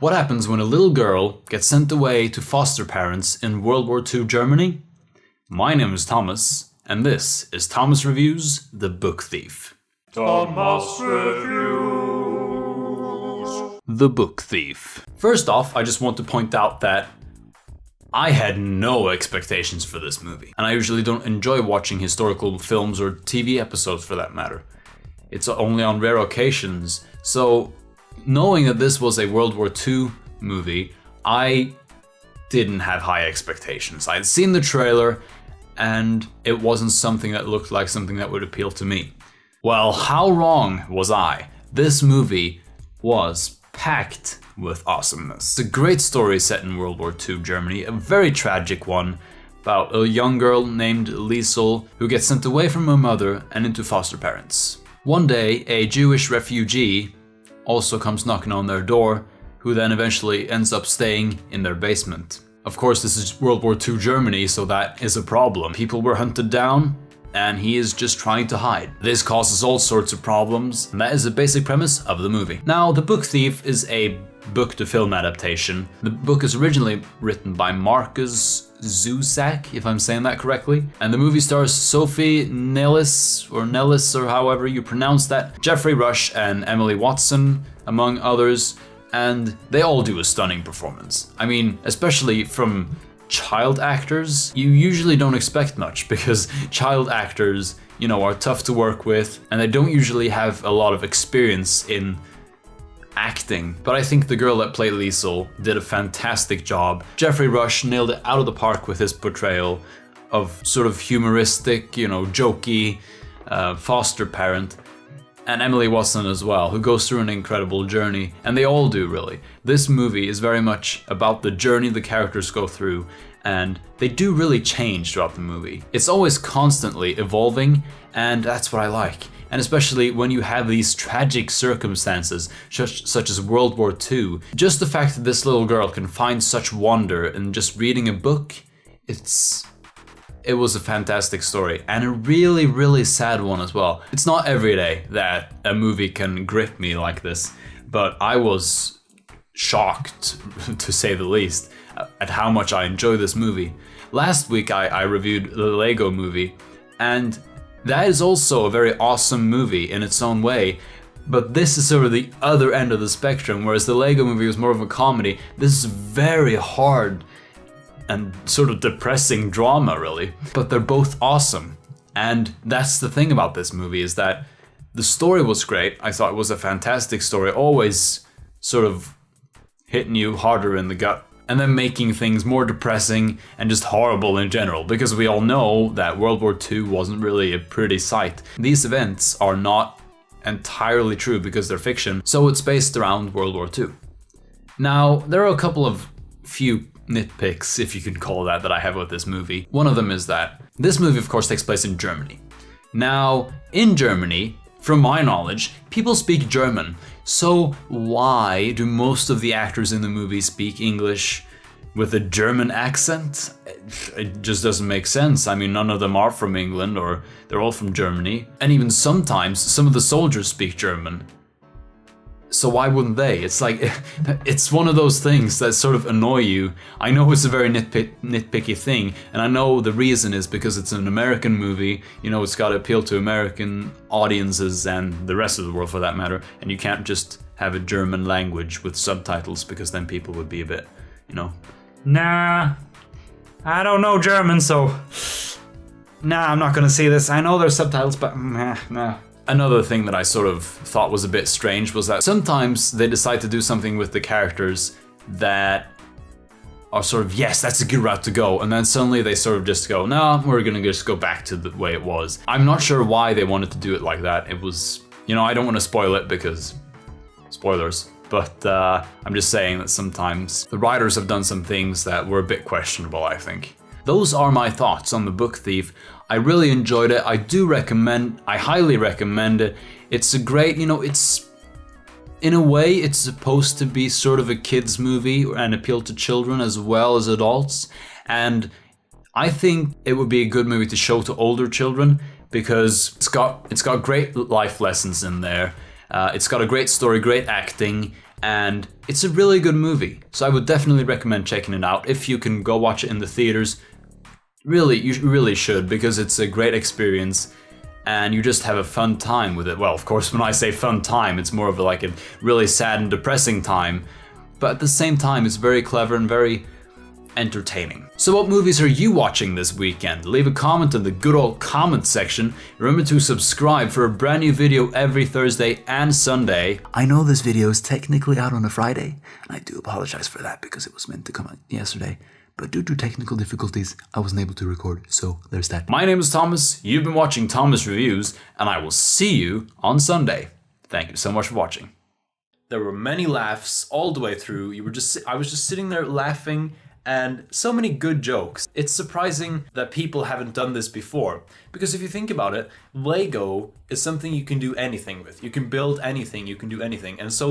What happens when a little girl gets sent away to foster parents in World War II Germany? My name is Thomas, and this is Thomas Reviews The Book Thief. Thomas Reviews. The Book Thief. First off, I just want to point out that I had no expectations for this movie, and I usually don't enjoy watching historical films or TV episodes for that matter. It's only on rare occasions, so knowing that this was a World War II movie, I didn't have high expectations. I had seen the trailer, and it wasn't something that looked like something that would appeal to me. Well, how wrong was I? This movie was packed with awesomeness. It's a great story set in World War II Germany, a very tragic one about a young girl named Liesel who gets sent away from her mother and into foster parents. One day, a Jewish refugee also comes knocking on their door, who then eventually ends up staying in their basement. Of course, this is World War II Germany, so that is a problem. People were hunted down, and he is just trying to hide. This causes all sorts of problems, and that is the basic premise of the movie. Now, The Book Thief is a book-to-film adaptation. The book is originally written by Marcus Zusak, if I'm saying that correctly, and the movie stars Sophie Nellis, or however you pronounce that, Jeffrey Rush and Emily Watson, among others, and they all do a stunning performance. I mean, especially from child actors, you usually don't expect much because child actors, are tough to work with and they don't usually have a lot of experience in acting. But I think the girl that played Liesel did a fantastic job. Jeffrey Rush nailed it out of the park with his portrayal of sort of humoristic, jokey foster parent. And Emily Watson as well, who goes through an incredible journey, and they all do really. This movie is very much about the journey the characters go through, and they do really change throughout the movie. It's always constantly evolving, and that's what I like. And especially when you have these tragic circumstances, such as World War II, just the fact that this little girl can find such wonder in just reading a book, it was a fantastic story, and a really, really sad one as well. It's not every day that a movie can grip me like this, but I was shocked, to say the least, at how much I enjoy this movie. Last week I reviewed the Lego movie, and that is also a very awesome movie in its own way, but this is sort of the other end of the spectrum, whereas the Lego movie was more of a comedy. This is very hard and sort of depressing drama, really. But they're both awesome. And that's the thing about this movie, is that the story was great. I thought it was a fantastic story, always sort of hitting you harder in the gut, and then making things more depressing and just horrible in general, because we all know that World War II wasn't really a pretty sight. These events are not entirely true because they're fiction, so it's based around World War II. Now, there are a couple of few nitpicks, if you could call that I have with this movie. One of them is that this movie, of course, takes place in Germany. Now, in Germany, from my knowledge, people speak German. So why do most of the actors in the movie speak English with a German accent? It just doesn't make sense. I mean, none of them are from England, or they're all from Germany. And even sometimes, some of the soldiers speak German. So why wouldn't they? It's like, it's one of those things that sort of annoy you. I know it's a very nitpicky thing, and I know the reason is because it's an American movie. It's got to appeal to American audiences and the rest of the world for that matter, and you can't just have a German language with subtitles, because then people would be a bit, nah, I don't know German, so nah, I'm not gonna see this. I know there's subtitles, but nah. Another thing that I sort of thought was a bit strange was that sometimes they decide to do something with the characters that are sort of, yes, that's a good route to go, and then suddenly they sort of just go, no, we're gonna just go back to the way it was. I'm not sure why they wanted to do it like that. It was, I don't want to spoil it because spoilers, but I'm just saying that sometimes the writers have done some things that were a bit questionable, I think. Those are my thoughts on The Book Thief. I really enjoyed it. I highly recommend it. It's a great, it's, in a way, it's supposed to be sort of a kid's movie and appeal to children as well as adults. And I think it would be a good movie to show to older children because it's got great life lessons in there. It's got a great story, great acting, and It's a really good movie, so I would definitely recommend checking it out. If you can go watch it in the theaters, really, you really should, because it's a great experience and you just have a fun time with it. Well, of course, when I say fun time, it's more of like a really sad and depressing time, but at the same time, it's very clever and very entertaining. So what movies are you watching this weekend? Leave a comment in the good old comment section. Remember to subscribe for a brand new video every Thursday and Sunday. I know this video is technically out on a Friday, and I do apologize for that because it was meant to come out yesterday. But due to technical difficulties, I wasn't able to record, so there's that. My name is Thomas, you've been watching Thomas Reviews, and I will see you on Sunday. Thank you so much for watching. There were many laughs all the way through. I was just sitting there laughing, and so many good jokes. It's surprising that people haven't done this before, because if you think about it, Lego is something you can do anything with. You can build anything, you can do anything, and so